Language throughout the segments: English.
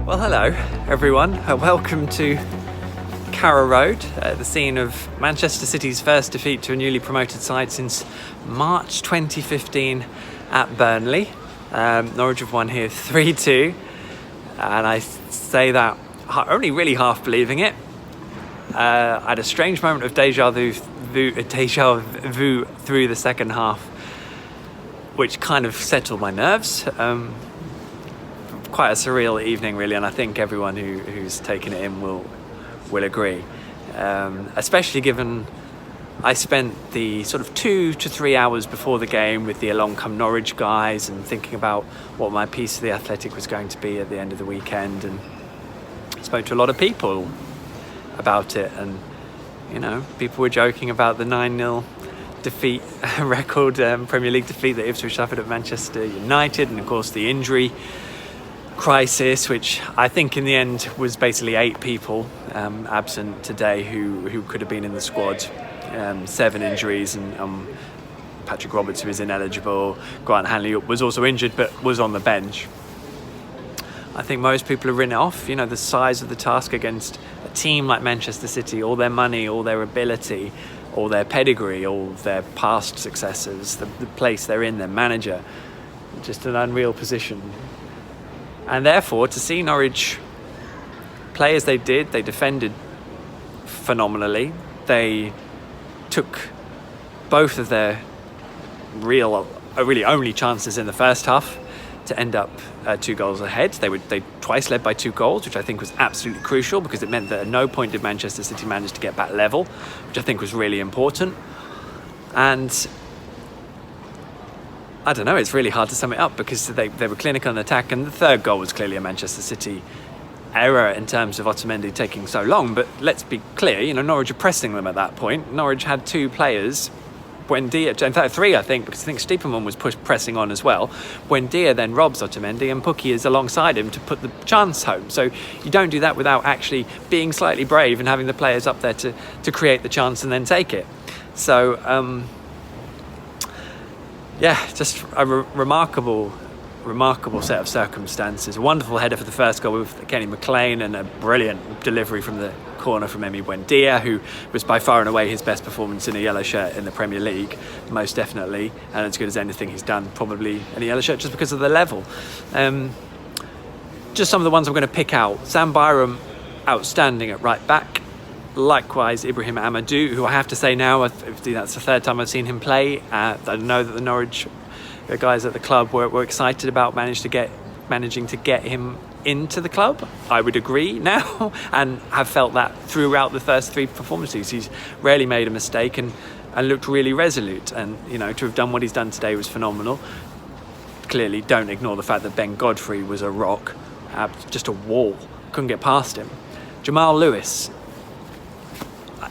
Well, hello everyone. Welcome to Carrow Road, the scene of Manchester City's first defeat to a newly promoted side since March 2015 at Burnley. Norwich have won here 3-2, and I say that only really half believing it. I had a strange moment of deja vu through the second half, which kind of settled my nerves. Quite a surreal evening, really, and I think everyone who's taken it in will agree. Especially given I spent the sort of 2 to 3 hours before the game with the Along Come Norwich guys and thinking about what my piece of The Athletic was going to be at the end of the weekend, and spoke to a lot of people about it, and people were joking about the 9-0 defeat record Premier League defeat that Ipswich suffered at Manchester United, and of course the injury crisis, which I think in the end was basically 8 people absent today who could have been in the squad. 7 injuries, and Patrick Roberts, who is ineligible. Grant Hanley was also injured but was on the bench. I think most people have written it off, the size of the task against a team like Manchester City, all their money, all their ability, all their pedigree, all their past successes, the place they're in, their manager, just an unreal position. And therefore, to see Norwich play as they did, they defended phenomenally. They took both of their really only chances in the first half to end up 2 goals ahead. They twice led by 2 goals, which I think was absolutely crucial, because it meant that at no point did Manchester City manage to get back level, which I think was really important. And I don't know, it's really hard to sum it up, because they were clinical in attack, and the third goal was clearly a Manchester City error in terms of Otamendi taking so long. But let's be clear, Norwich are pressing them at that point. Norwich had 2 players, Buendia, in fact 3 I think, because I think Stiepermann was pressing on as well. Buendia then robs Otamendi, and Pukki is alongside him to put the chance home. So you don't do that without actually being slightly brave and having the players up there to create the chance and then take it. So just a remarkable set of circumstances. A wonderful header for the first goal with Kenny McLean, and a brilliant delivery from the corner from Emi Buendia, who was by far and away his best performance in a yellow shirt in the Premier League, most definitely, and as good as anything he's done probably in a yellow shirt, just because of the level. Just some of the ones I'm going to pick out. Sam Byram, outstanding at right back. Likewise, Ibrahim Amadou, who I have to say now, that's the 3rd time I've seen him play. I know that the Norwich guys at the club were excited about managing to get him into the club. I would agree now, and have felt that throughout the first 3 performances. He's rarely made a mistake and looked really resolute, and to have done what he's done today was phenomenal. Clearly, don't ignore the fact that Ben Godfrey was a rock, just a wall, couldn't get past him. Jamal Lewis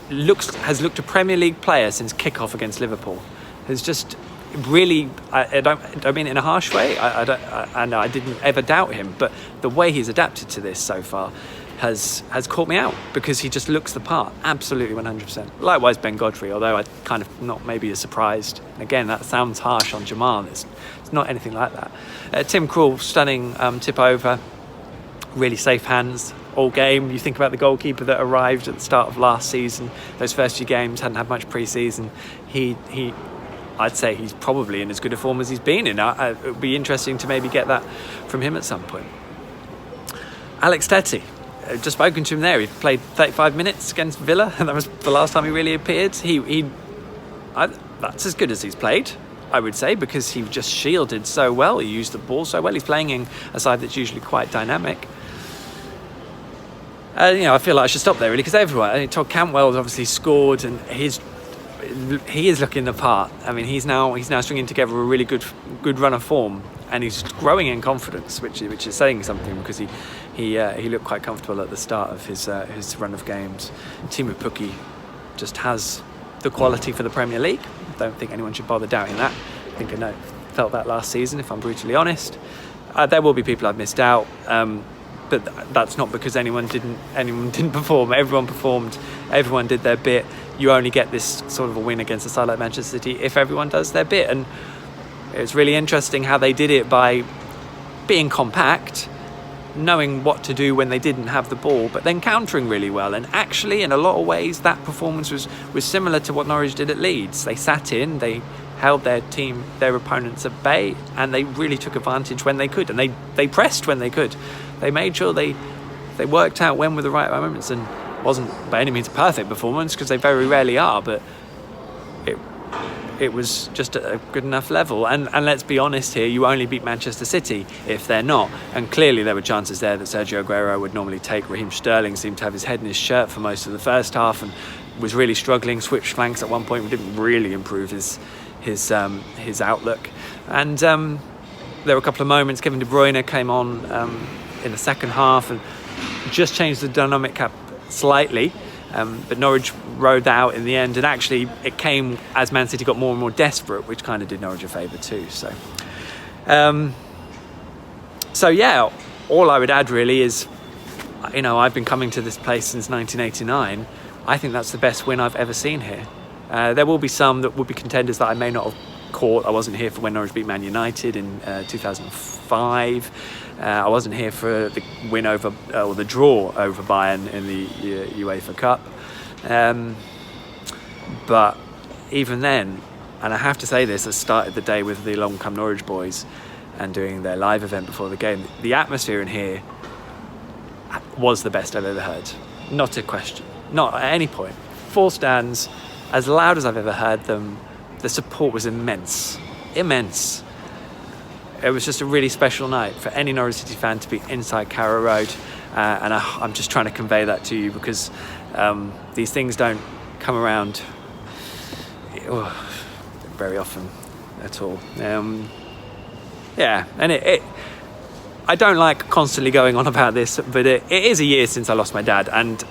has looked a Premier League player since kickoff against Liverpool. Has just really, I don't mean it in a harsh way. I didn't ever doubt him, but the way he's adapted to this so far has caught me out, because he just looks the part, absolutely 100%. Likewise, Ben Godfrey, although I kind of not maybe as surprised. Again, that sounds harsh on Jamal. It's not anything like that. Tim Krul, stunning tip over, really safe hands all game. You think about the goalkeeper that arrived at the start of last season, those first few games, hadn't had much pre-season. I'd say he's probably in as good a form as he's been in. It would be interesting to maybe get that from him at some point. Alex Tettey, just spoken to him there. He played 35 minutes against Villa, and that was the last time he really appeared. That's as good as he's played, I would say, because he just shielded so well. He used the ball so well. He's playing in a side that's usually quite dynamic. I feel like I should stop there, really, because everyone. Todd Cantwell's obviously scored, and he is looking the part. I mean, he's now stringing together a really good run of form, and he's growing in confidence, which is saying something, because he looked quite comfortable at the start of his run of games. Teemu Pukki just has the quality for the Premier League. I don't think anyone should bother doubting that. I think I felt that last season, if I'm brutally honest. There will be people I've missed out. But that's not because anyone didn't perform. Everyone performed. Everyone did their bit. You only get this sort of a win against a side like Manchester City if everyone does their bit. And it's really interesting how they did it by being compact, knowing what to do when they didn't have the ball, but then countering really well. And actually, in a lot of ways, that performance was similar to what Norwich did at Leeds. They sat in, they held their opponents at bay, and they really took advantage when they could, and they pressed when they could. They made sure they worked out when were the right moments, and wasn't by any means a perfect performance, because they very rarely are, but it was just at a good enough level. And let's be honest here, you only beat Manchester City if they're not. And clearly there were chances there that Sergio Aguero would normally take. Raheem Sterling seemed to have his head in his shirt for most of the first half and was really struggling, switched flanks at one point, we didn't really improve his outlook. And there were a couple of moments, Kevin De Bruyne came on in the second half and just changed the dynamic up slightly. But Norwich rode that out in the end, and actually it came as Man City got more and more desperate, which kind of did Norwich a favour too. So yeah, all I would add really is, I've been coming to this place since 1989. I think that's the best win I've ever seen here. There will be some that would be contenders that I may not have caught. I wasn't here for when Norwich beat Man United in 2005. I wasn't here for the win over, or the draw over Bayern in the UEFA Cup. But even then, and I have to say this, I started the day with the Along Come Norwich boys and doing their live event before the game. The atmosphere in here was the best I've ever heard. Not a question. Not at any point. Full stands, as loud as I've ever heard them. The support was immense. Immense. It was just a really special night for any Norwich City fan to be inside Carrow Road, and I'm just trying to convey that to you, because these things don't come around very often at all. And I don't like constantly going on about this, but it is a year since I lost my dad, and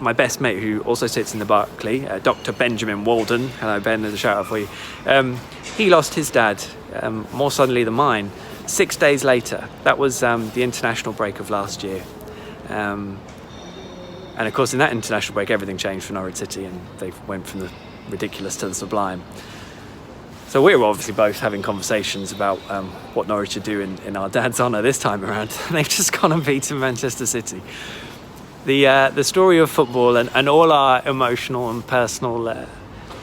my best mate, who also sits in the Barclay, Dr. Benjamin Walden, hello Ben, there's a shout out for you, he lost his dad more suddenly than mine 6 days later. That was the international break of last year, and of course in that international break everything changed for Norwich City, and they went from the ridiculous to the sublime. So we were obviously both having conversations about what Norwich should do in our dad's honour this time around. They've just gone and beaten Manchester City. The story of football and all our emotional and personal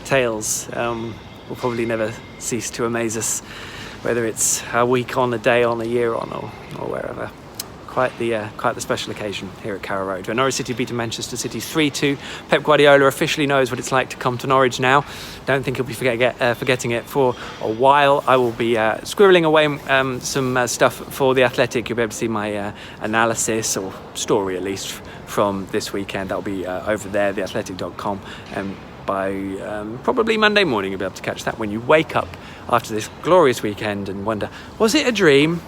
tales will probably never cease to amaze us, whether it's a week on, a day on, a year on, or wherever. Quite the special occasion here at Carrow Road, where Norwich City beat Manchester City 3-2. Pep Guardiola officially knows what it's like to come to Norwich now. Don't think he'll be forgetting it for a while. I will be scribbling away some stuff for The Athletic. You'll be able to see my analysis, or story at least, from this weekend. That'll be over there, theathletic.com, and by probably Monday morning you'll be able to catch that when you wake up after this glorious weekend and wonder, was it a dream?